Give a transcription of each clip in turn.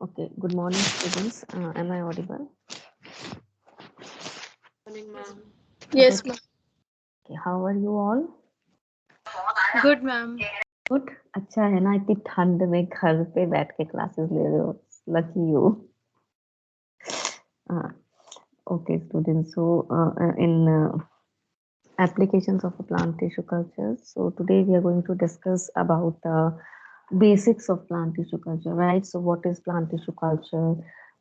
Okay, good morning, students. Am I audible? Morning, ma'am. Good. Yes, ma'am. Okay, how are you all? Good, ma'am. Good. अच्छा है ना इतनी ठंड में घर पे बैठ के क्लासेस ले रहे हो. Lucky you. Uh, okay, students. So, in applications of a plant tissue culture. So today we are going to discuss about the basics of plant tissue culture, right? So what is plant tissue culture?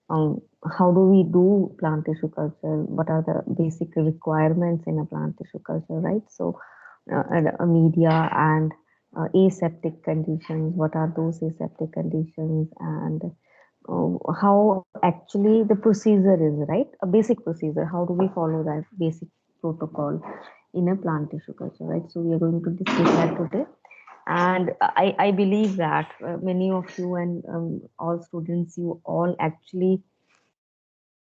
How do we do plant tissue culture? What are the basic requirements in a plant tissue culture, right? So and, media and aseptic conditions. What are those aseptic conditions and how actually the procedure is, right? A basic procedure. How do we follow that basic protocol in a plant tissue culture, right? So we are going to discuss that today. And I believe that many of you and all students, you all actually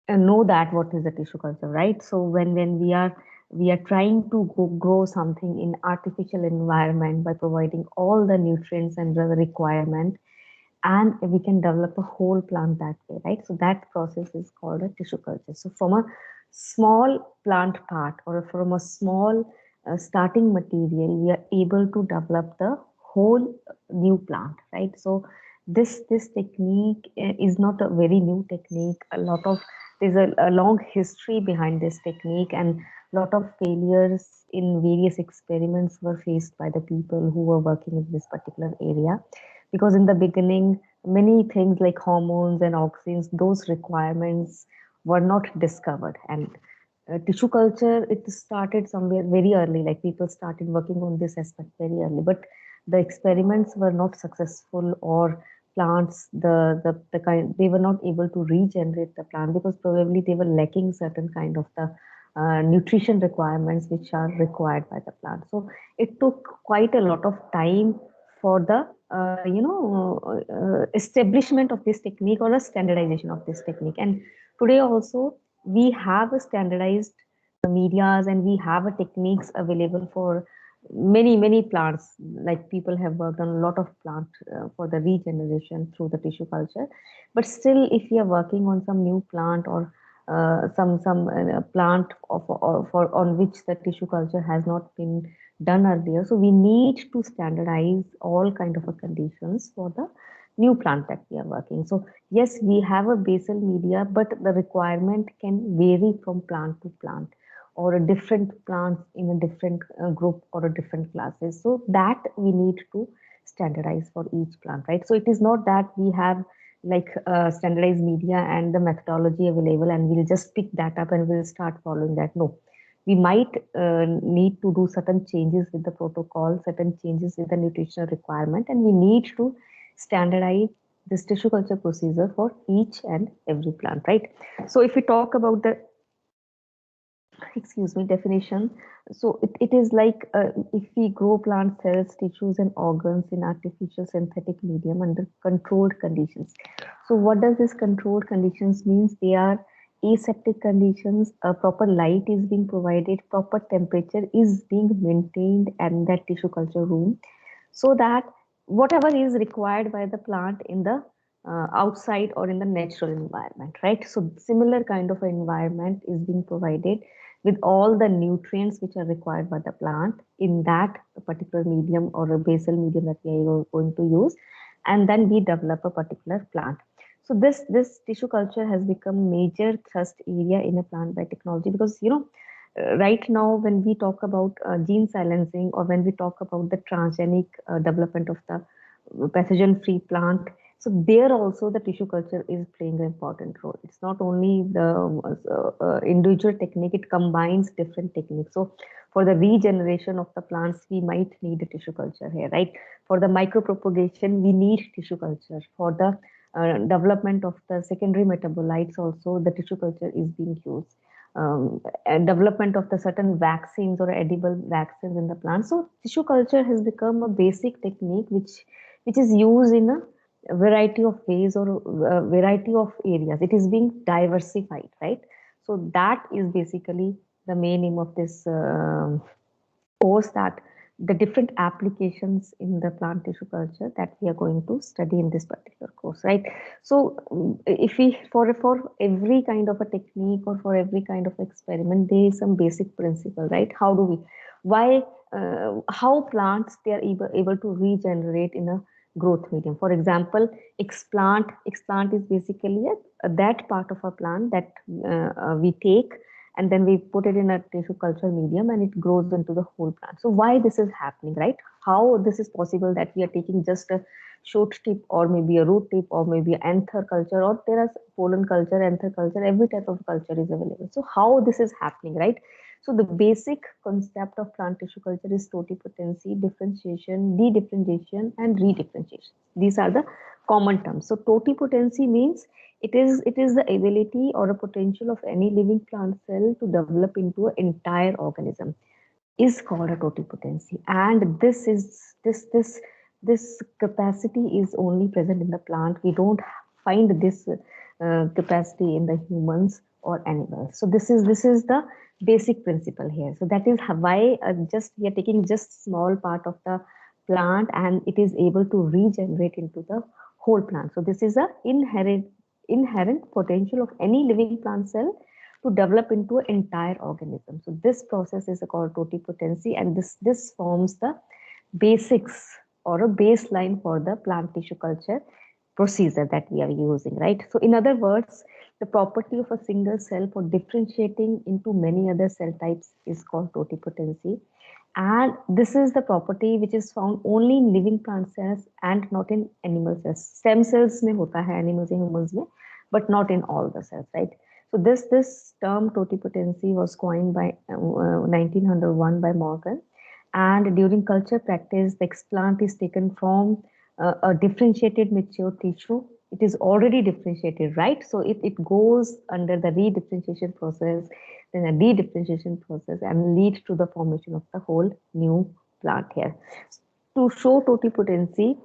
know that what is the tissue culture, right? So when we are trying to grow something in artificial environment by providing all the nutrients and the requirement, and we can develop a whole plant that way, right? So that process is called a tissue culture. So from a small plant part or from a small starting material, we are able to develop the whole new plant, right? So this technique is not a very new technique. A lot of there's a long history behind this technique, and lot of failures in various experiments were faced by the people who were working in this particular area, because in the beginning many things like hormones and auxins, those requirements were not discovered. And tissue culture, it started somewhere very early, like people started working on this aspect very early, but the experiments were not successful, or plants, the kind, they were not able to regenerate the plant because probably they were lacking certain kind of the nutrition requirements which are required by the plant. So it took quite a lot of time for the establishment of this technique or a standardization of this technique. And today also we have a standardized medias, and we have a techniques available for many plants. Like people have worked on a lot of plant for the regeneration through the tissue culture. But still, if we are working on some new plant or some plant of for on which the tissue culture has not been done earlier, so we need to standardize all kind of a conditions for the new plant that we are working. So yes, we have a basal media, but the requirement can vary from plant to plant, or a different plants in a different group or a different classes, so that we need to standardize for each plant, right? So it is not that we have like standardized media and the methodology available and we'll just pick that up and we'll start following that. No, we might need to do certain changes with the protocol, certain changes with the nutritional requirement, and we need to standardize this tissue culture procedure for each and every plant, right? So if we talk about the, excuse me, definition, so it is like if we grow plant cells, tissues and organs in artificial synthetic medium under controlled conditions. So what does this controlled conditions means? They are aseptic conditions, proper light is being provided, proper temperature is being maintained in that tissue culture room, so that whatever is required by the plant in the outside or in the natural environment, right? So similar kind of environment is being provided with all the nutrients which are required by the plant in that particular medium or a basal medium that we are going to use, and then we develop a particular plant. So this tissue culture has become major thrust area in a plant biotechnology, because right now when we talk about gene silencing, or when we talk about the transgenic development of the pathogen free plant, so there also the tissue culture is playing an important role. It's not only the individual technique, it combines different techniques. So for the regeneration of the plants, we might need a tissue culture here, right? For the micropropagation, we need tissue culture. For the development of the secondary metabolites, also the tissue culture is being used. And development of the certain vaccines or edible vaccines in the plant. So tissue culture has become a basic technique which is used in a variety of ways or a variety of areas. It is being diversified, right? So that is basically the main aim of this course, that the different applications in the plant tissue culture that we are going to study in this particular course, right? So if we for every kind of a technique or for every kind of experiment, there is some basic principle, right? How do we, why, how plants they are able to regenerate in a growth medium. For example, explant is basically that part of a plant that we take and then we put it in a tissue culture medium and it grows into the whole plant. So why this is happening, right? How this is possible that we are taking just a shoot tip or maybe a root tip or maybe anther culture, or there are pollen culture, anther culture, every type of culture is available. So how this is happening, right? So the basic concept of plant tissue culture is totipotency, differentiation, dedifferentiation, and redifferentiation. These are the common terms. So totipotency means it is the ability or a potential of any living plant cell to develop into an entire organism is called a totipotency, and this capacity is only present in the plant. We don't find this capacity in the humans or animals. So this is the basic principle here. So that is why just we are taking just small part of the plant and it is able to regenerate into the whole plant. So this is a inherent potential of any living plant cell to develop into an entire organism. So this process is called totipotency, and this forms the basics or a baseline for the plant tissue culture procedure that we are using, right? So in other words, the property of a single cell for differentiating into many other cell types is called totipotency. And this is the property which is found only in living plant cells and not in animal cells. Stem cells mein hota hai, animals and humans mein, but not in all the cells, right? So this term totipotency was coined by 1901 by Morgan, and during culture practice, the explant is taken from a differentiated mature tissue. It is already differentiated, right? So it goes under the redifferentiation process, then a dedifferentiation process, and leads to the formation of the whole new plant here. To show totipotency,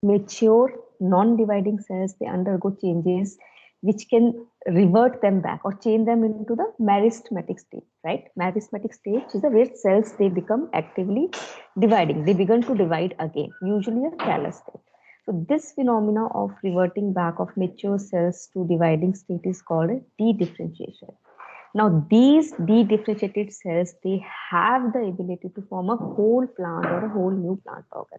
mature non-dividing cells they undergo changes which can revert them back or change them into the meristematic state, right? Meristematic stage is the where cells they become actively dividing. They begin to divide again, usually a callus state. So this phenomena of reverting back of mature cells to dividing state is called a dedifferentiation. Now these dedifferentiated cells they have the ability to form a whole plant or a whole new plant organ.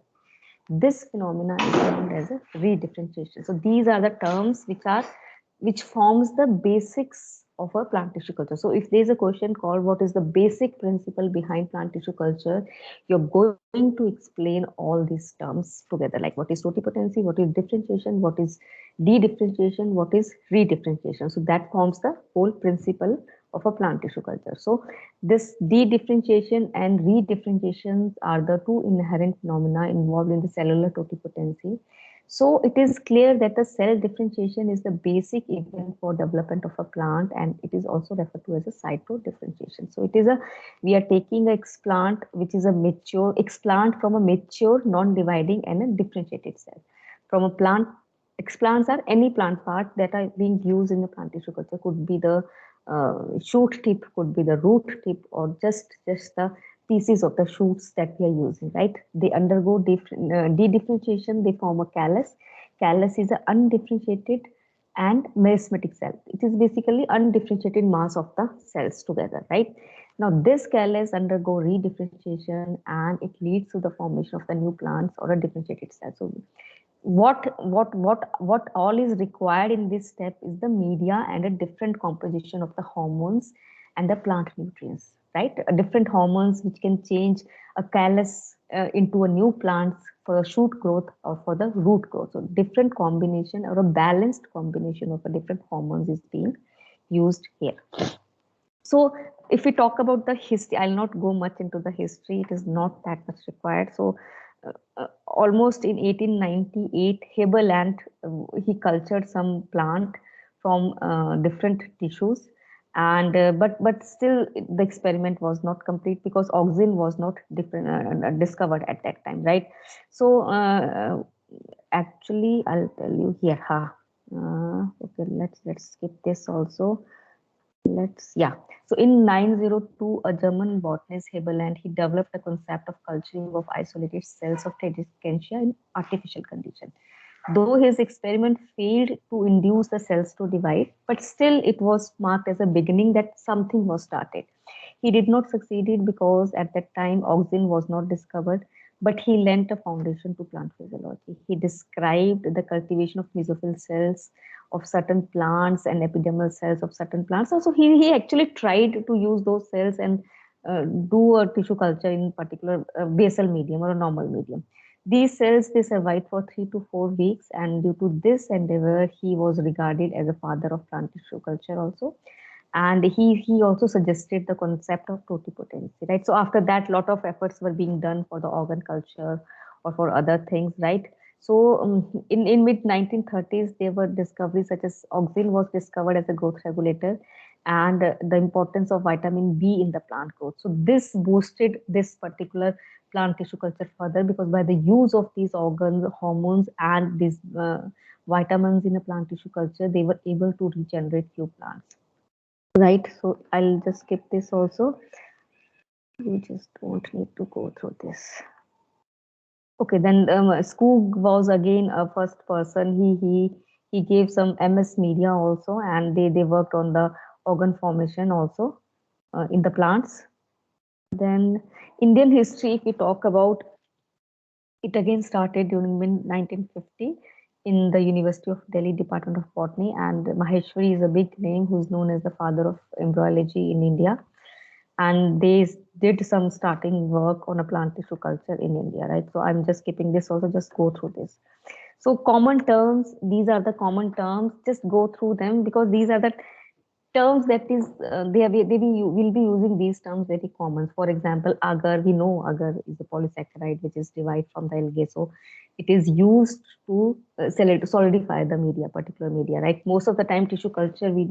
This phenomena is termed as a redifferentiation. So these are the terms which forms the basics of a plant tissue culture. So if there's a question called what is the basic principle behind plant tissue culture, you're going to explain all these terms together, like what is totipotency, what is differentiation, what is dedifferentiation, what is redifferentiation. So that forms the whole principle of a plant tissue culture. So this dedifferentiation and redifferentiation are the two inherent phenomena involved in the cellular totipotency. So it is clear that the cell differentiation is the basic event for development of a plant, and it is also referred to as a cytodifferentiation. So it is we are taking a explant which is a mature explant from a mature non-dividing and a differentiated cell. From a plant, explants are any plant part that are being used in the plant tissue culture. Could be the shoot tip, could be the root tip, or just the pieces of the shoots that we are using, right? They undergo dedifferentiation, they form a callus. Callus is an undifferentiated and meristematic cell. It is basically undifferentiated mass of the cells together, right? Now this callus undergo redifferentiation and it leads to the formation of the new plants or a differentiated cell. So what all is required in this step is the media and a different composition of the hormones and the plant nutrients, right? Different hormones which can change a callus into a new plant for the shoot growth or for the root growth. So different combination or a balanced combination of a different hormones is being used here. So if we talk about the history, I'll not go much into the history. It is not that much required. So almost in 1898, Heberland, he cultured some plant from different tissues, and but still the experiment was not complete because auxin was not discovered at that time, right? So actually, I'll tell you here. Okay, let's skip this also. Yeah. So in 902, a German botanist Heberland, he developed the concept of culturing of isolated cells of Tradescantia in artificial conditions. Though his experiment failed to induce the cells to divide, but still it was marked as a beginning that something was started. He did not succeed because at that time auxin was not discovered, but he lent a foundation to plant physiology. He described the cultivation of mesophyll cells of certain plants and epidermal cells of certain plants. So he actually tried to use those cells and do a tissue culture in particular basal medium or a normal medium. These cells they survived for 3 to 4 weeks, and due to this endeavor, he was regarded as a father of plant tissue culture also. And he also suggested the concept of totipotency, right? So after that, lot of efforts were being done for the organ culture or for other things, right? So in mid 1930s, there were discoveries such as auxin was discovered as a growth regulator, and the importance of vitamin B in the plant growth. So this boosted this particular plant tissue culture further, because by the use of these organs, hormones, and these vitamins in a plant tissue culture, they were able to regenerate few plants. Right, so I'll just skip this also. You just don't need to go through this. Okay, then Skoog was again a first person. He gave some MS Media also, and they worked on the organ formation also in the plants. Then Indian history, if we talk about, it again started during mid 1950 in the University of Delhi Department of Botany, and Maheshwari is a big name who's known as the father of embryology in India, and they did some starting work on a plant tissue culture in India, right? So I'm just skipping this also, just go through this. So common terms, these are the common terms, just go through them because these are the terms that is, will be using these terms very common. For example, agar, we know agar is a polysaccharide which is derived from the algae. So it is used to solidify the media, particular media, right? Most of the time tissue culture we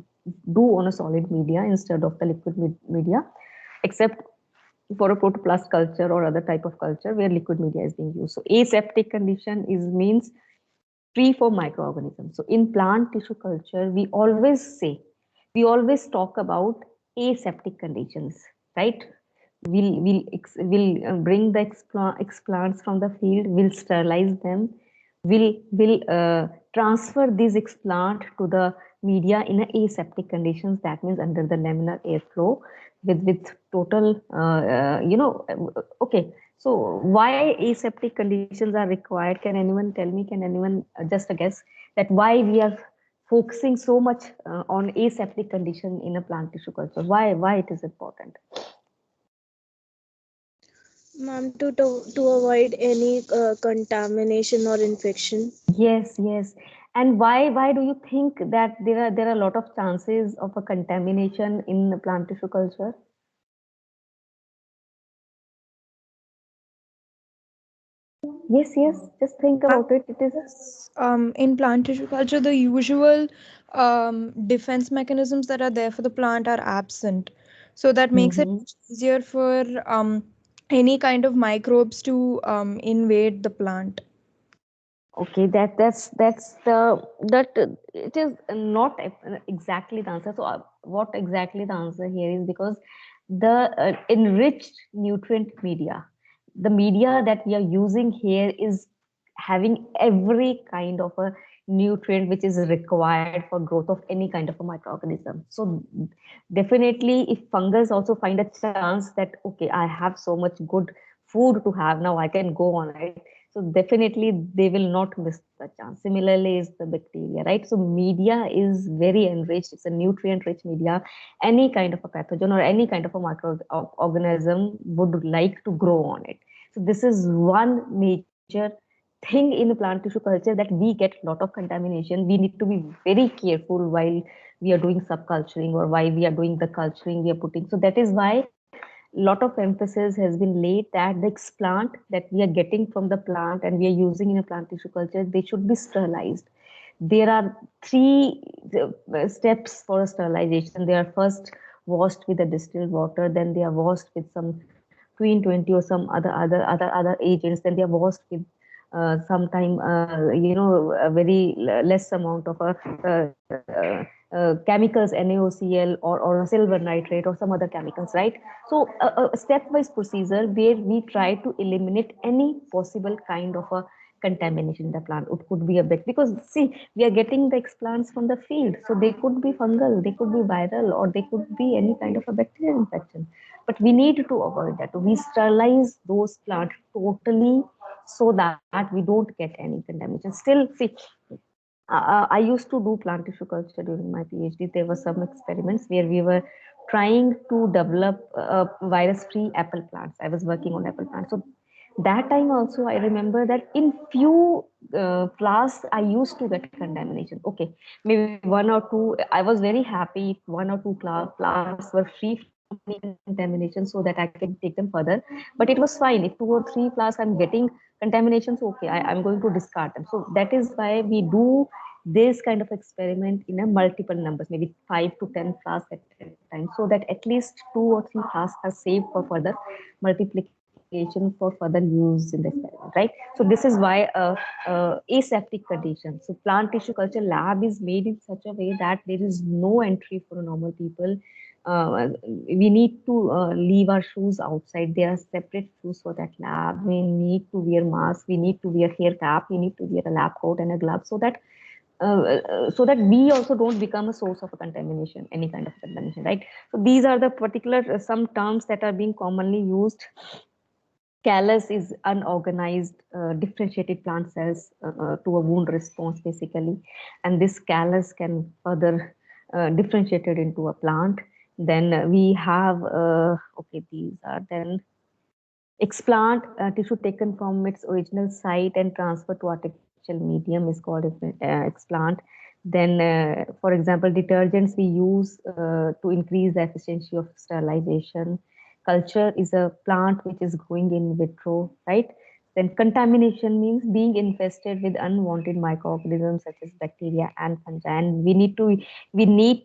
do on a solid media instead of the liquid media, except for a protoplast culture or other type of culture where liquid media is being used. So aseptic condition is means free for microorganisms. So in plant tissue culture, we always talk about aseptic conditions, right? We'll bring the explants from the field, we'll sterilize them, we'll transfer these explant to the media in a aseptic conditions. That means under the laminar airflow with total, okay. So why aseptic conditions are required? Can anyone tell me? Can anyone just a guess that why we are focusing so much on aseptic condition in a plant tissue culture? Why it is important? Ma'am, to avoid any contamination or infection. Yes. And why do you think that there are a lot of chances of a contamination in the plant tissue culture? Yes. Just think Uh, about it. It is. in plant tissue culture, the usual defense mechanisms that are there for the plant are absent. So that makes it Mhm. much easier for any kind of microbes to invade the plant. Okay, that's the that it is not exactly the answer. So what exactly the answer here is, because the enriched nutrient media, the media that we are using here is having every kind of a nutrient which is required for growth of any kind of a microorganism. So definitely, if fungus also find a chance that okay, I have so much good food to have now, I can go on it, so definitely they will not miss the chance. Similarly is the bacteria, right? So media is very enriched, it's a nutrient rich media. Any kind of a pathogen or any kind of a microorganism would like to grow on it. So this is one major thing in plant tissue culture, that we get a lot of contamination. We need to be very careful while we are doing subculturing or why we are doing the culturing we are putting. So that is why lot of emphasis has been laid that the explant that we are getting from the plant and we are using in a plant tissue culture, they should be sterilized. There are three steps for sterilization. They are first washed with the distilled water, then they are washed with some Queen 20 or some other agents, then they are washed with sometime a very less amount of a chemicals, NaOCl or silver nitrate or some other chemicals, right? So a stepwise procedure where we try to eliminate any possible kind of a contamination in the plant. It could be a bit, because see, we are getting the explants from the field, so they could be fungal, they could be viral, or they could be any kind of a bacterial infection. But we need to avoid that. We sterilize those plants totally so that we don't get any contamination. Still, see, I used to do plant tissue culture during my PhD. There were some experiments where we were trying to develop virus-free apple plants. I was working on apple plants. So that time also, I remember that in few flasks, I used to get contamination. Okay, maybe one or two. I was very happy if one or two flasks were free from any contamination so that I can take them further. But it was fine. If two or three flasks I'm getting contaminations, okay, I'm going to discard them. So that is why we do this kind of experiment in a multiple numbers, maybe 5 to 10 flasks at a time, so that at least 2 or 3 flasks are saved for further multiplication for further use in the experiment, right? So this is why aseptic condition. So plant tissue culture lab is made in such a way that there is no entry for normal people. We need to leave our shoes outside. There are separate shoes for that lab. We need to wear masks. We need to wear hair cap. We need to wear a lab coat and a glove so that we also don't become a source of a contamination, any kind of contamination, right? So these are the particular some terms that are being commonly used. Callus is unorganized, differentiated plant cells to a wound response, basically. And this callus can further differentiated into a plant. Then we have, okay, these are then explant tissue taken from its original site and transferred to artificial medium is called explant. Then, for example, detergents we use to increase the efficiency of sterilization. Culture is a plant which is growing in vitro, right? Then contamination means being infested with unwanted microorganisms such as bacteria and fungi. And we need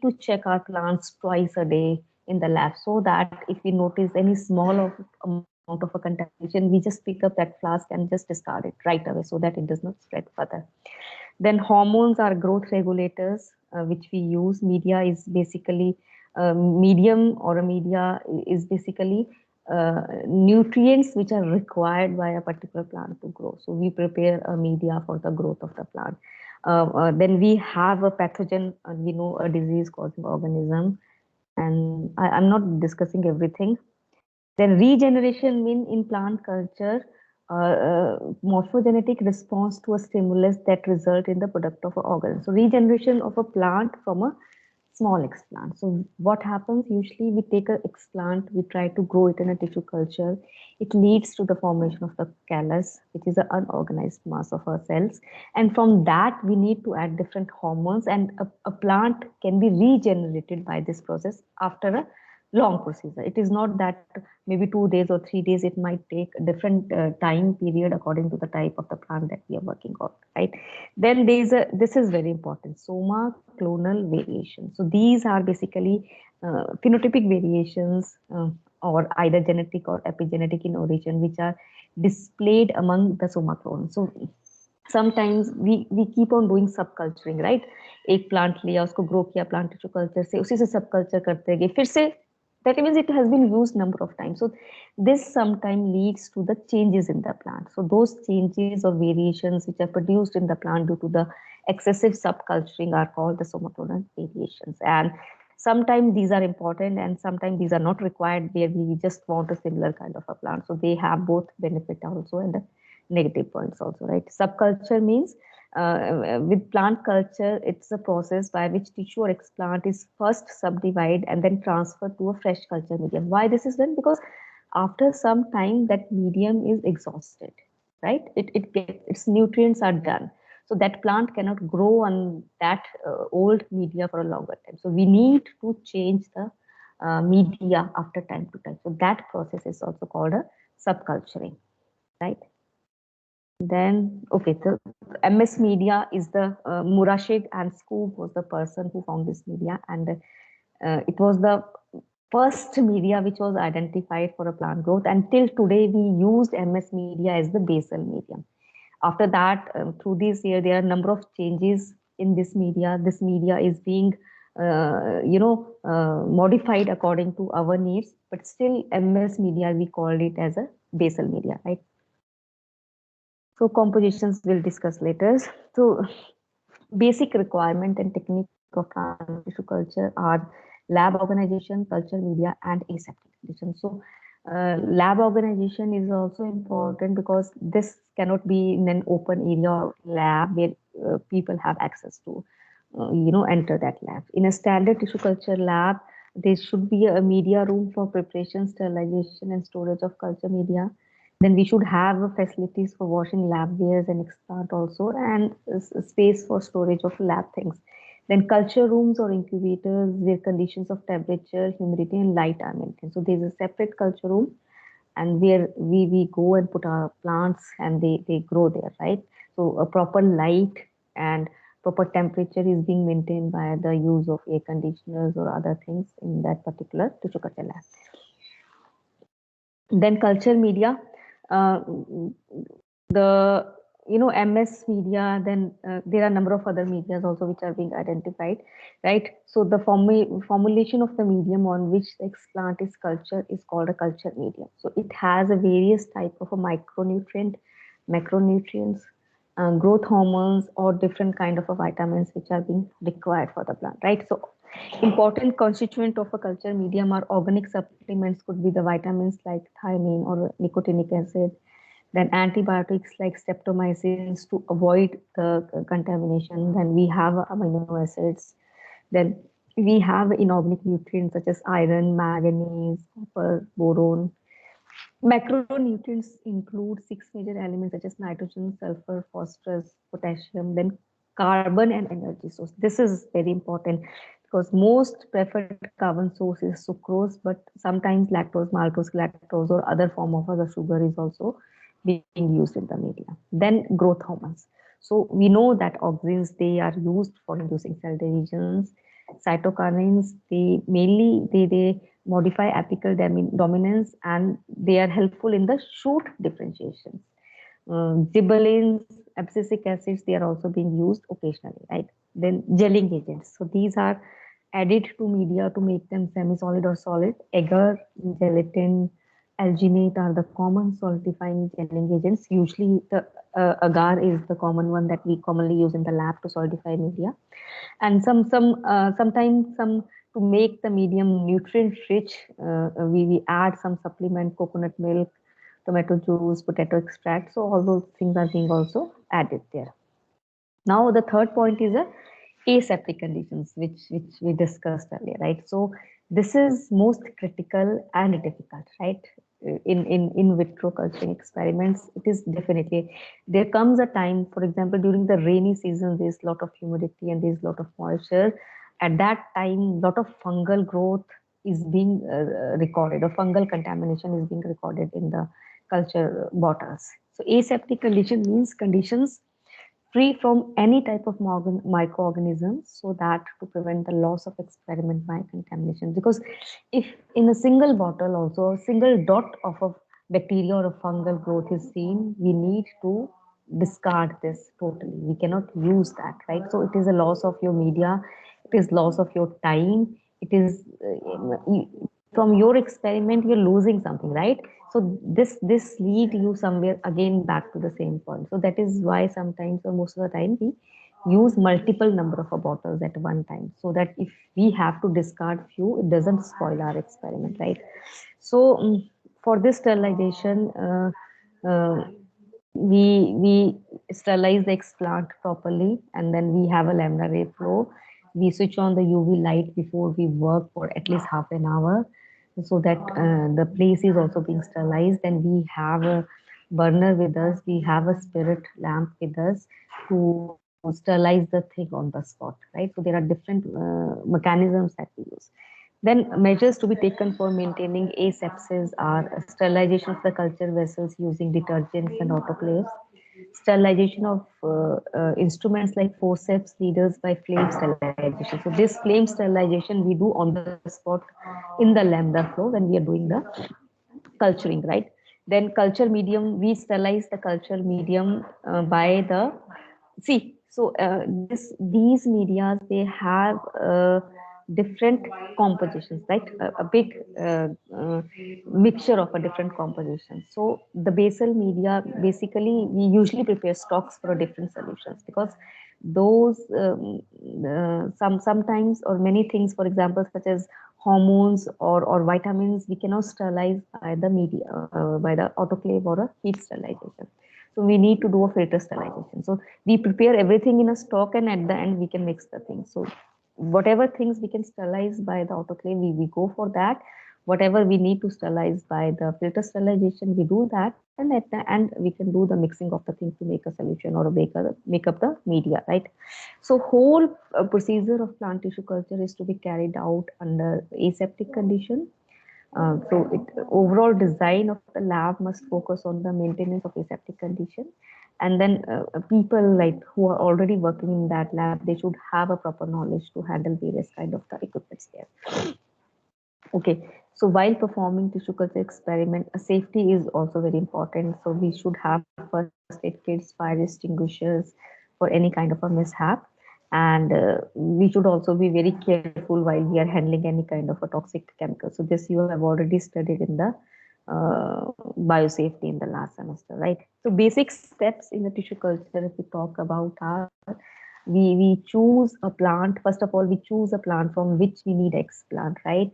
to check our plants twice a day in the lab, so that if we notice any small amount of a contamination, we just pick up that flask and just discard it right away so that it does not spread further. Then hormones are growth regulators, which we use. Media is basically medium, or a media is basically nutrients which are required by a particular plant to grow. So we prepare a media for the growth of the plant. Then we have a pathogen, we know a disease causing organism, and I'm not discussing everything. Then regeneration mean in plant culture, morphogenetic response to a stimulus that result in the product of an organ. So regeneration of a plant from a small explant. So what happens usually, we take a explant, we try to grow it in a tissue culture. It leads to the formation of the callus, which is an unorganized mass of our cells. And from that, we need to add different hormones, and a plant can be regenerated by this process after a long procedure. It is not that maybe 2 days or 3 days, it might take a different time period according to the type of the plant that we are working on, right? Then this is very important, soma clonal variation. So these are basically phenotypic variations, or either genetic or epigenetic in origin, which are displayed among the soma clones. So sometimes we keep on doing subculturing, right? एक plant लिया, उसको grow किया plant tissue culture से, उसी से subculture करते गए, फिर से that means it has been used number of times. So this sometimes leads to the changes in the plant. So those changes or variations which are produced in the plant due to the excessive subculturing are called the somatotal variations. And sometimes these are important and sometimes these are not required, where we just want a similar kind of a plant. So they have both benefit also and the negative points also, right? Subculture means with plant culture, it's a process by which tissue or explant is first subdivided and then transferred to a fresh culture medium. Why this is done? Because after some time that medium is exhausted, right? Its nutrients are done. So that plant cannot grow on that old media for a longer time. So we need to change the media after time to time. So that process is also called a subculturing, right? Then, okay, so MS Media is the Murashid and Scoop was the person who found this media, and it was the first media which was identified for a plant growth. And till today, we used MS Media as the basal medium. After that, through this year, there are a number of changes in this media. This media is being modified according to our needs, but still MS media, we called it as a basal media, right? So compositions we'll discuss later. So basic requirement and technique of plant tissue culture are lab organization, culture media, and aseptic condition. So lab organization is also important because this cannot be in an open area or lab where people have access to, enter that lab. In a standard tissue culture lab, there should be a media room for preparation, sterilization, and storage of culture media. Then we should have facilities for washing lab wares and explant also, and space for storage of lab things. Then culture rooms or incubators where conditions of temperature, humidity, and light are maintained. So there's a separate culture room, and where we go and put our plants and they grow there, right? So a proper light and proper temperature is being maintained by the use of air conditioners or other things in that particular tissue culture lab. Then culture media, uh, the MS media, then there are a number of other medias also which are being identified, right? So the formulation of the medium on which the explant is cultured is called a culture medium. So it has a various type of a micronutrient, macronutrients, growth hormones, or different kind of a vitamins which are being required for the plant, right? So important constituent of a culture medium are organic supplements, could be the vitamins like thiamine or nicotinic acid, then antibiotics like streptomycins to avoid the contamination. Then we have amino acids. Then we have inorganic nutrients such as iron, manganese, copper, boron. Macronutrients include six major elements such as nitrogen, sulfur, phosphorus, potassium, then carbon and energy source. This is very important because most preferred carbon source is sucrose, but sometimes lactose, maltose, galactose, or other form of other sugar is also being used in the media. Then growth hormones. So we know that auxins, they are used for inducing cell divisions. Cytokinins, they modify apical dominance, and they are helpful in the shoot differentiation. Gibberellins, abscisic acids, they are also being used occasionally, right? Then gelling agents. So these are added to media to make them semi-solid or solid. Agar, gelatin, alginate are the common solidifying gelling agents. Usually the agar is the common one that we commonly use in the lab to solidify media. And sometimes some to make the medium nutrient rich, we add some supplement, coconut milk, tomato juice, potato extract. So all those things are being also added there. Now the third point is a aseptic conditions, which we discussed earlier, right? So this is most critical and difficult, right? In vitro culturing experiments, it is definitely, there comes a time, for example, during the rainy season, there's a lot of humidity and there's a lot of moisture. At that time, lot of fungal growth is being recorded, or fungal contamination is being recorded in the culture bottles. So aseptic condition means conditions free from any type of microorganisms, so that to prevent the loss of experiment by contamination. Because if in a single bottle also a single dot of a bacteria or a fungal growth is seen, we need to discard this totally. We cannot use that, right? So it is a loss of your media, it is loss of your time, it is from your experiment you're losing something, right? So this lead you somewhere again back to the same point. So that is why sometimes, or most of the time, we use multiple number of bottles at one time, so that if we have to discard few, it doesn't spoil our experiment, right? So for this sterilization, uh, we sterilize the explant properly, and then we have a laminar ray flow. We switch on the UV light before we work for at least half an hour, so that the place is also being sterilized. And we have a burner with us, we have a spirit lamp with us to sterilize the thing on the spot, right? So there are different mechanisms that we use. Then measures to be taken for maintaining asepsis are sterilization of the culture vessels using detergents and autoclaves, sterilization of instruments like forceps, leaders by flame sterilization. So this flame sterilization we do on the spot in the lambda flow when we are doing the culturing, right? Then culture medium, we sterilize the culture medium by the, see, so these medias, they have different compositions, right? A big mixture of a different composition. So the basal media, basically, we usually prepare stocks for different solutions, because those sometimes, or many things, for example, such as hormones or vitamins, we cannot sterilize by the media, by the autoclave or a heat sterilization. So we need to do a filter sterilization. So we prepare everything in a stock, and at the end we can mix the things. So whatever things we can sterilize by the autoclave, we go for that. Whatever we need to sterilize by the filter sterilization, we do that. And at the end, we can do the mixing of the things to make a solution or make up the media, right? So whole procedure of plant tissue culture is to be carried out under aseptic condition. Overall design of the lab must focus on the maintenance of aseptic condition, and then people like who are already working in that lab, they should have a proper knowledge to handle various kind of the equipments there. Okay, so while performing tissue culture experiment, safety is also very important. So we should have first aid kits, fire extinguishers for any kind of a mishap. And we should also be very careful while we are handling any kind of a toxic chemical. So this you have already studied in the biosafety in the last semester, right? So basic steps in the tissue culture, if we talk about are, we choose a plant. First of all, we choose a plant from which we need explant, right?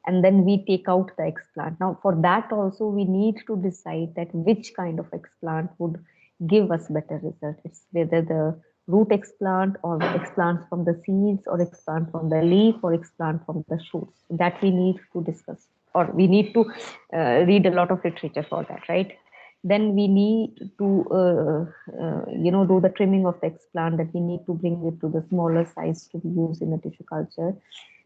And then we take out the explant. Now for that also we need to decide that which kind of explant would give us better result. It's whether the root explant or the explants from the seeds or explant from the leaf or explant from the shoots. That we need to discuss, or we need to read a lot of literature for that, right? Then we need to do the trimming of the explant, that we need to bring it to the smaller size to be used in the tissue culture.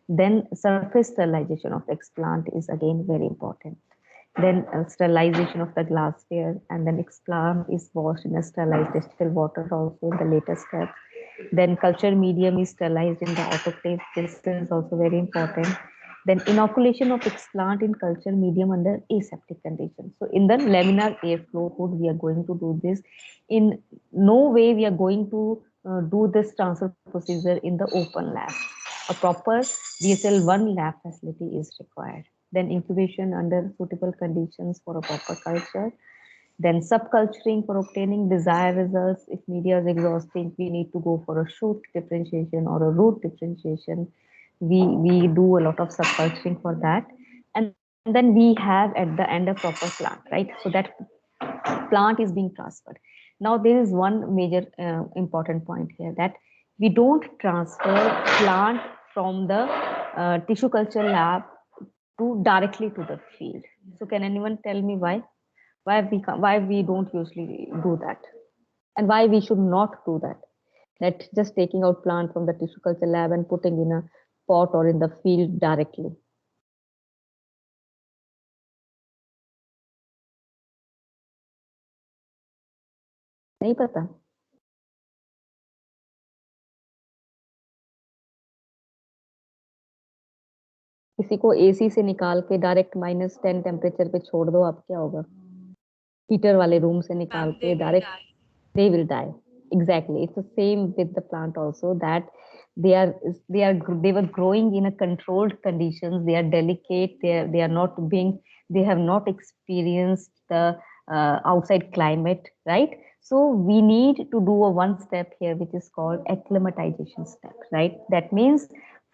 Then surface sterilization of the explant is again very important. Then sterilization of the glassware, and then explant is washed in a sterilized distilled water also in the later step. Then culture medium is sterilized in the autoclave. This is also very important. Then inoculation of explant in culture medium under aseptic conditions. So in the laminar airflow hood, we are going to do this. In no way we are going to do this transfer procedure in the open lab. A proper BSL-1 lab facility is required. Then incubation under suitable conditions for a proper culture. Then subculturing for obtaining desired results. If media is exhausting, we need to go for a shoot differentiation or a root differentiation. We do a lot of subculturing for that. And then we have at the end a proper plant, right? So that plant is being transferred. Now there is one major important point here, that we don't transfer plant from the tissue culture lab to directly to the field. So can anyone tell me why we don't usually do that, and why we should not do that? That just taking out plant from the tissue culture lab and putting in a pot or in the field directly. नहीं पता. किसी को AC से निकाल के direct -10 temperature पे छोड़ दो, आप क्या होगा? हीटर वाले रूम से निकाल के direct, they will die. Exactly, it's the same with the plant also, that they were growing in a controlled conditions. They are delicate, they are not being, they have not experienced the outside climate, right? So we need to do a one step here, which is called acclimatization step, right? That means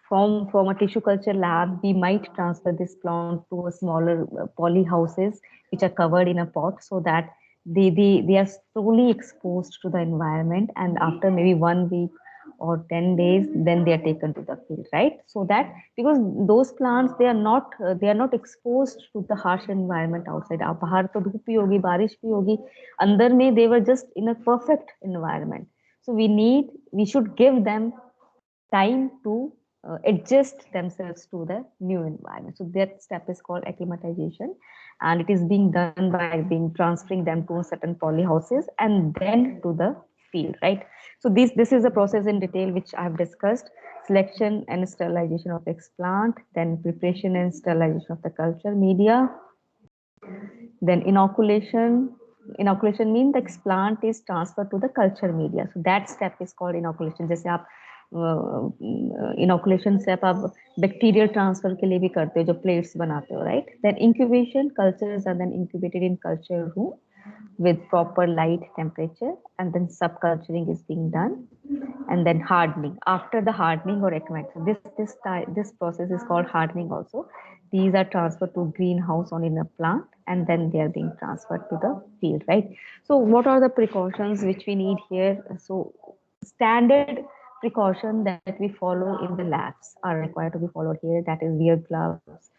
from a tissue culture lab, we might transfer this plant to a smaller poly houses which are covered in a pot, so that they are slowly exposed to the environment, and after maybe 1 week or 10 days, then they are taken to the field, right? So that, because those plants, they are not exposed to the harsh environment outside. आप बाहर तो धूप भी होगी, बारिश भी होगी, अंदर में they were just in a perfect environment. So we should give them time to adjust themselves to the new environment. So that step is called acclimatization, and it is being done by being transferring them to certain poly houses and then to the field, right? So this is a process in detail which I've discussed: selection and sterilization of explant, then preparation and sterilization of the culture media, then inoculation. Inoculation means the explant is transferred to the culture media. So that step is called inoculation. जैसे आप inoculation step आप bacterial transfer के लिए भी करते हो, जो plates बनाते हो, right? Then incubation, cultures are then incubated in culture room with proper light temperature, and then subculturing is being done, and then hardening. After the hardening or acclimatization, this process is called hardening also. These are transferred to greenhouse on in a plant, and then they are being transferred to the field, right? So what are the precautions which we need here? So standard precaution that we follow in the labs are required to be followed here. That is, wear gloves,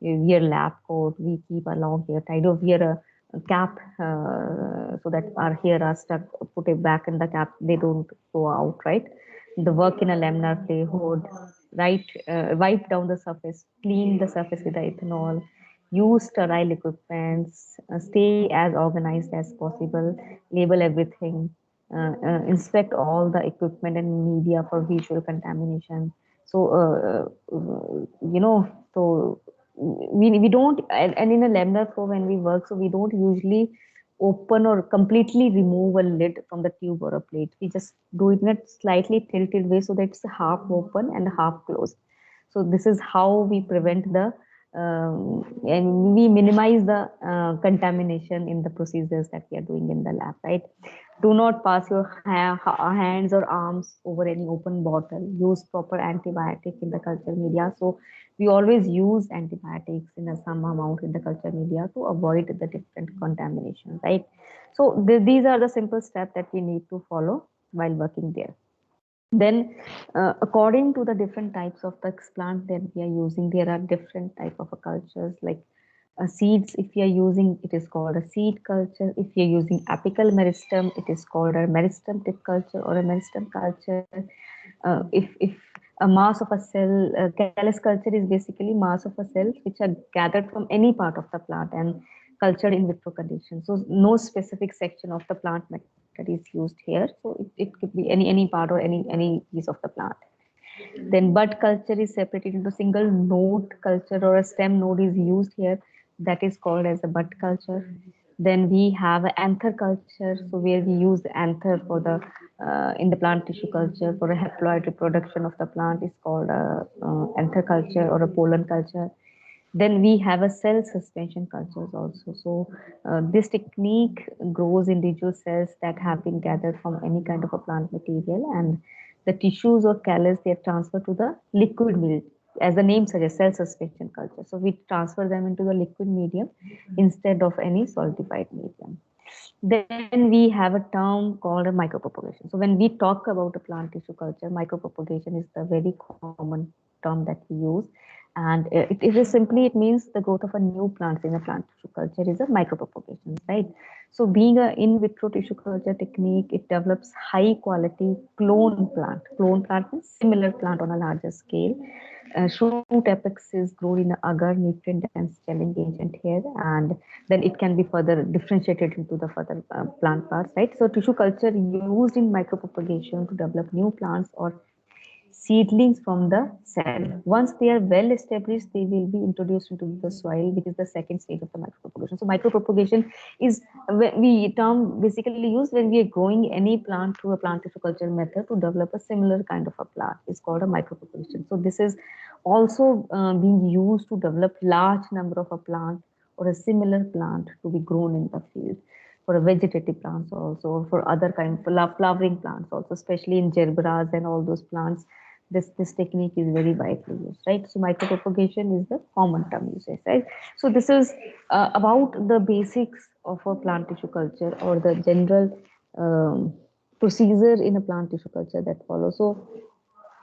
we wear lab coat, we keep a long hair tied, or wear a cap so that our hair are stuck, put it back in the cap, they don't go out, right? The work in a laminar clay hood, right? Wipe down the surface, clean the surface with the ethanol, use sterile equipments, stay as organized as possible, label everything, inspect all the equipment and media for visual contamination. So, so we don't, and in a laminar flow when we work, so we don't usually open or completely remove a lid from the tube or a plate. We just do it in a slightly tilted way so that it's half open and half closed. So this is how we prevent the and we minimize the contamination in the procedures that we are doing in the lab, right? Do not pass your hands or arms over any open bottle. Use proper antibiotic in the culture media. So we always use antibiotics in a some amount in the culture media to avoid the different contamination, right? So these are the simple steps that we need to follow while working there. Then according to the different types of the plant that we are using, there are different type of cultures, like seeds. If you are using, it is called a seed culture. If you are using apical meristem, it is called a meristem tip culture or a meristem culture. If a mass of a cell, callus culture is basically mass of a cells which are gathered from any part of the plant and cultured in vitro conditions. So no specific section of the plant method is used here. So it could be any part or any piece of the plant. Then bud culture is separated into single node culture, or a stem node is used here. That is called as a bud culture. Then we have an anther culture, so where we use the anther for the in the plant tissue culture for a haploid reproduction of the plant is called a anther culture or a pollen culture. Then we have a cell suspension cultures also. So this technique grows individual cells that have been gathered from any kind of a plant material, and the tissues or callus, they are transferred to the liquid medium. As the name suggests, cell suspension culture. So we transfer them into the liquid medium instead of any solidified medium. Then we have a term called a micropropagation. So when we talk about a plant tissue culture, micropropagation is the very common term that we use. And it is simply, it means the growth of a new plant in a plant tissue culture is a micropropagation, right? So being an in vitro tissue culture technique, it develops high quality clone plant. Clone plant means similar plant on a larger scale. Shoot apex is grown in agar, nutrient dense gelling agent here, and then it can be further differentiated into the further plant parts, right? So tissue culture used in micropropagation to develop new plants or seedlings from the cell. Once they are well established, they will be introduced into the soil, which is the second stage of the micropropagation. So micropropagation is we term basically used when we are growing any plant through a plant tissue culture method to develop a similar kind of a plant. It's called a micropropagation. So this is also being used to develop large number of a plant or a similar plant to be grown in the field for a vegetative plants also, or for other kind of flowering plants also, especially in gerberas and all those plants. This technique is very widely used, right? So micropropagation is the common term used, right? So this is about the basics of a plant tissue culture, or the general procedure in a plant tissue culture that follows. So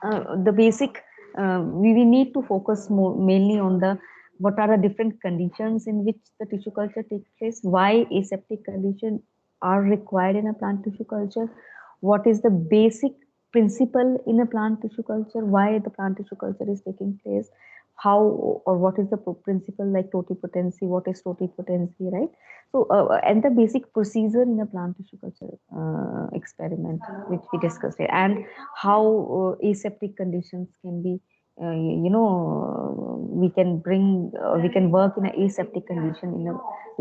the basic we need to focus more mainly on the what are the different conditions in which the tissue culture takes place, why aseptic conditions are required in a plant tissue culture, what is the basic principle in a plant tissue culture, why the plant tissue culture is taking place, how or what is the principle like totipotency, what is totipotency, right? So and the basic procedure in a plant tissue culture experiment which we discussed here, and how aseptic conditions can be we can bring, we can work in a aseptic condition in a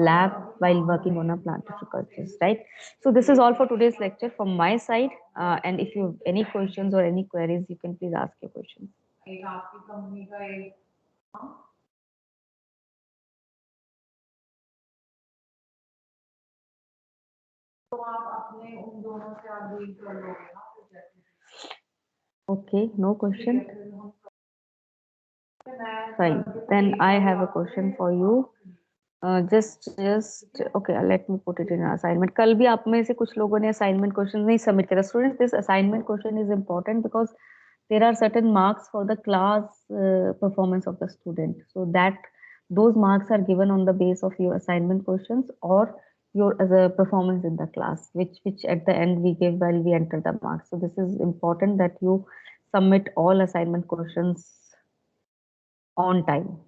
lab while working on a plant tissue cultures, right? So this is all for today's lecture from my side. And if you have any questions or any queries, you can please ask your questions. Okay, no question. Fine. Then I have a question for you. Just okay, let me put it in an assignment. कल भी आप में से कुछ लोगों ने assignment question नहीं submit करा. Students, this assignment question is important because there are certain marks for the class performance of the student. So that those marks are given on the base of your assignment questions or your as a performance in the class, which at the end we give while we enter the marks. So this is important that you submit all assignment questions on time.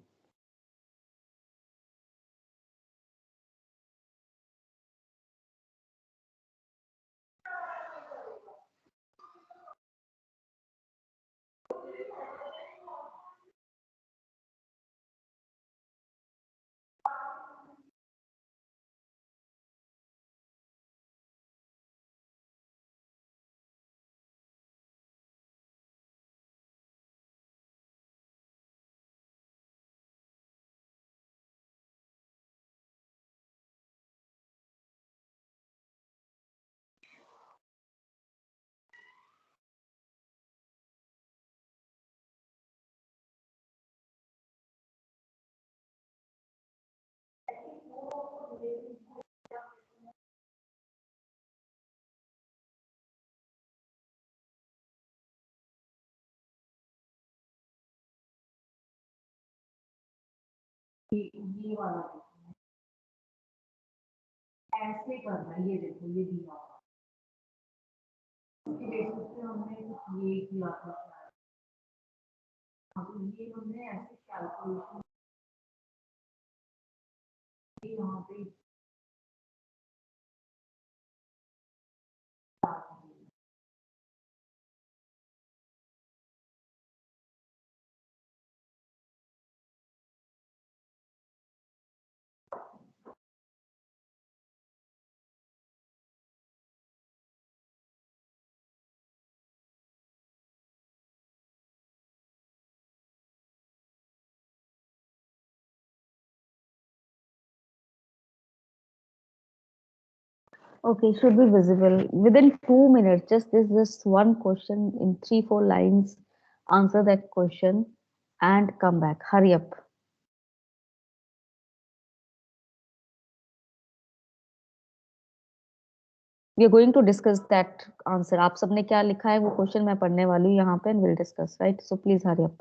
ऐसे करना है, ये देखो ये दिया इसके basis पे हमने ये किया था अब ये हमने ऐसे कैलकुलेशन यहाँ पे Okay, should be visible within 2 minutes. Just one question in 3-4 lines. Answer that question and come back. Hurry up. We are going to discuss that answer. आप सबने क्या लिखा है वो क्वेश्चन मैं पढ़ने वाली हूँ यहाँ पे and we'll discuss, right? So please hurry up.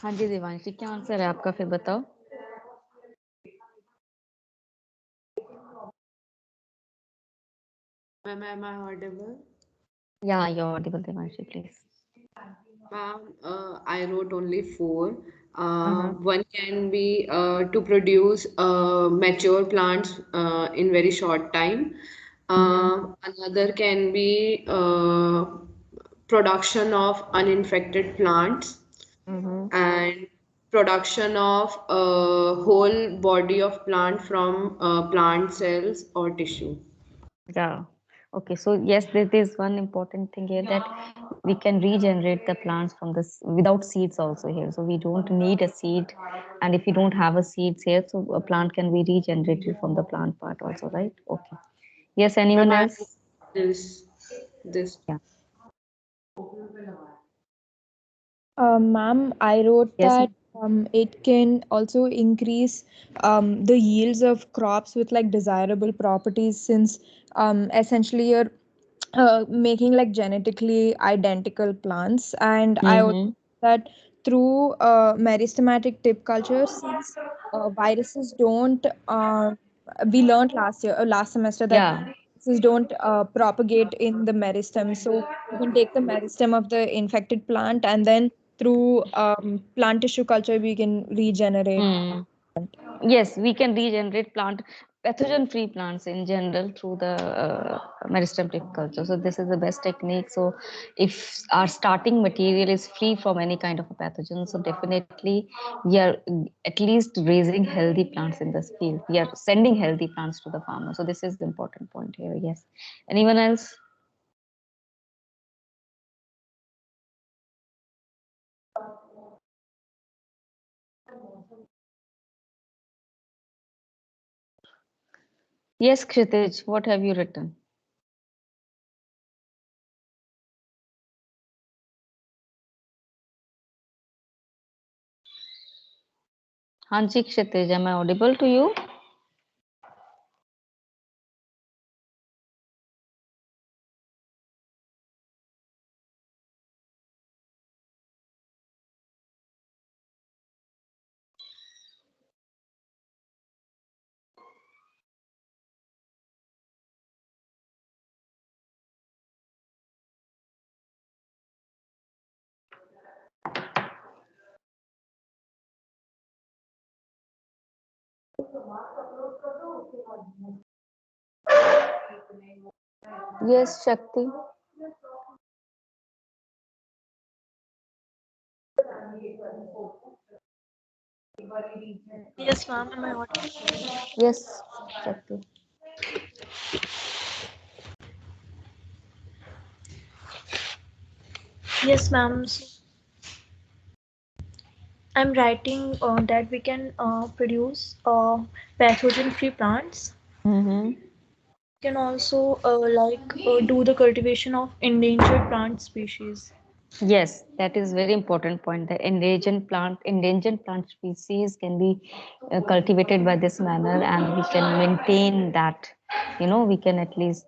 हाँ जी देवांशी, क्या आंसर है आपका, फिर बताओ। Ma'am, am I audible? Yeah, you're audible, Devanshi, please. Ma'am, I wrote only four. Uh-huh. One can be to produce mature plants in very short time. Another can be production of uninfected plants Mm-hmm. and production of whole body of plant from plant cells or tissue. Yeah. Okay, so yes, there is one important thing here that we can regenerate the plants from this without seeds also here. So we don't need a seed, and if we don't have a seeds here, so a plant can be regenerated from the plant part also, right? Okay. Yes, Ma'am, anyone I else? this. Yeah. Ma'am, I wrote Yes. that it can also increase the yields of crops with like desirable properties, since essentially you're making like genetically identical plants. And I also Mm-hmm. that through meristematic tip culture, since viruses don't we learned last semester that Yeah. viruses don't propagate in the meristem. So you can take the meristem of the infected plant, and then through plant tissue culture we can regenerate. Hmm. Yes, we can regenerate plant pathogen-free plants in general through the meristem culture. So this is the best technique. So if our starting material is free from any kind of a pathogen, so definitely we are at least raising healthy plants in this field. We are sending healthy plants to the farmer. So this is the important point here. Yes. Anyone else? Yes, Kshitij, what have you written? Hanji Kshitij, am I audible to you? Yes, Shakti. Yes, ma'am. Am I audible? Yes, Shakti. Yes, ma'am. So I'm writing that we can produce pathogen-free plants. Mm-hmm. Can also do the cultivation of endangered plant species. Yes, that is very important point. The endangered plant species can be cultivated by this manner, and we can maintain that. We can at least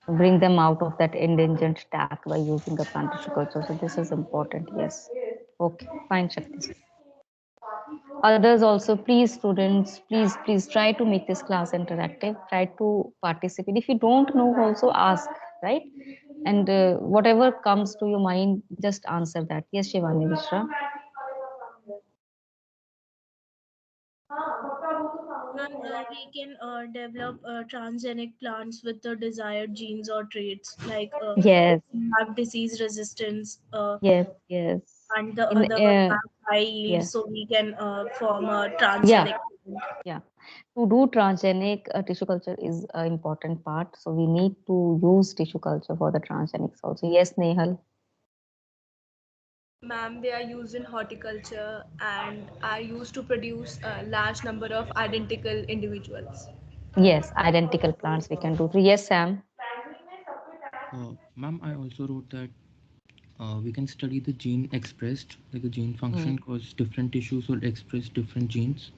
bring them out of that endangered tag by using the plant tissue culture. So this is important. Yes. Okay. Fine, Shakti. Others also, please, students, please try to make this class interactive. Try to participate. If you don't know, also ask, right? And whatever comes to your mind, just answer that. Yes, Shivani Mishra. Ma'am, we can develop transgenic plants with the desired genes or traits, like Yes, have disease resistance, yes. and the In other have high yield, Yeah, so we can form a yeah, transgenic plant. yeah. To do transgenic tissue culture is an important part. So we need to use tissue culture for the transgenics also. Yes, Nehal. Ma'am, they are used in horticulture and are used to produce a large number of identical individuals. Yes, identical plants we can do. Yes, Sam. Ma'am, I also wrote that we can study the gene expressed, like the gene function, Mm. because different tissues will express different genes,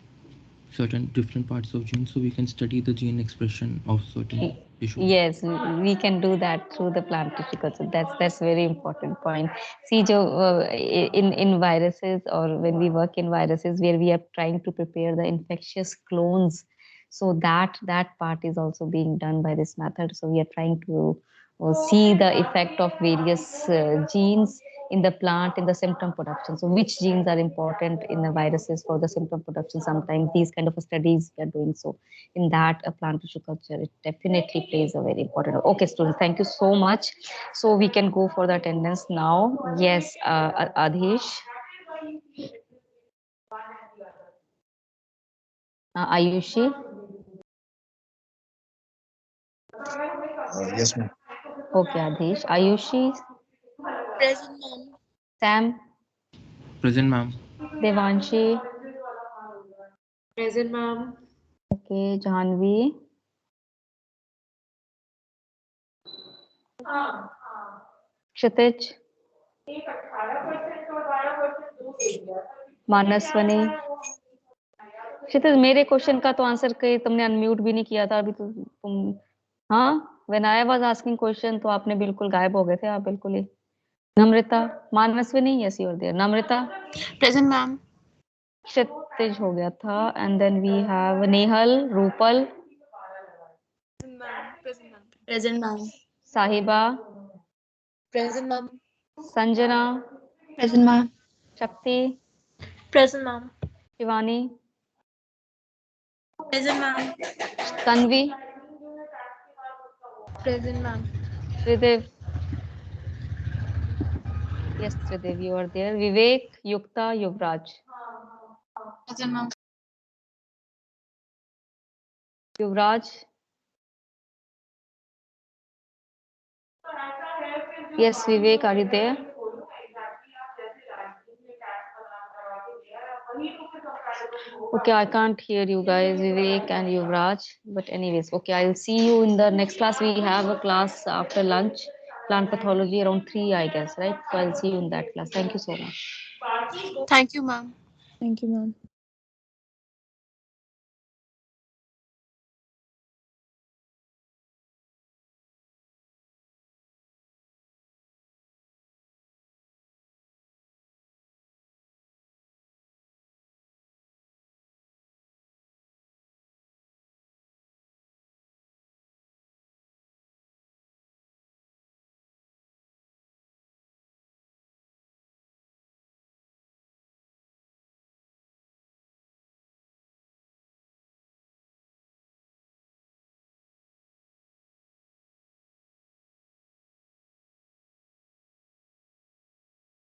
certain different parts of genes. So we can study the gene expression of certain. tissues. Yes, we can do that through the plant tissue culture. That's very important point. See, Jo, in viruses, or when we work in viruses, where we are trying to prepare the infectious clones, so that part is also being done by this method. So we are trying to see the effect of various genes in the plant in the symptom production. So which genes are important in the viruses for the symptom production? Sometimes these kind of studies we are doing. So in that, a plant tissue culture, it definitely plays a very important role. Okay, students, thank you so much. So we can go for the attendance now. Yes, Adhish, Ayushi. Yes, ma'am. Okay, Adhish, Ayushi, Present, ma'am. Sam, Present, ma'am. Devanshi. Present, ma'am. Okay, Janvi, Kshitij, मानसवनी। क्षितिज, मेरे question का तो answer के तुमने unmute भी नहीं किया था अभी तो तुम। हाँ, when I was asking question तो आपने बिल्कुल गायब हो गए थे आप, बिल्कुल ही। Namrata, Manasvani, yes you are there. Namrata, Present, ma'am. Kshitij हो गया था, and then we have Nehal, Rupal, Present, ma'am. Present, ma'am. Present, ma'am. साहिबा, Present, ma'am. Sanjana, Present, ma'am. Shakti, Present, ma'am. Shivani, Present, ma'am. Tanvi, Present, ma'am. Tridev, yes Tridev you are there. Vivek, Yukta, Yuvraj, Present, ma'am. Yuvraj, yes, Vivek, are you there? Okay, I can't hear you guys, Vivek and Yuvraj. But anyways, okay, I'll see you in the next class. We have a class after lunch, plant pathology around 3, I guess, right? So I'll see you in that class. Thank you so much. Thank you, ma'am. Thank you, ma'am.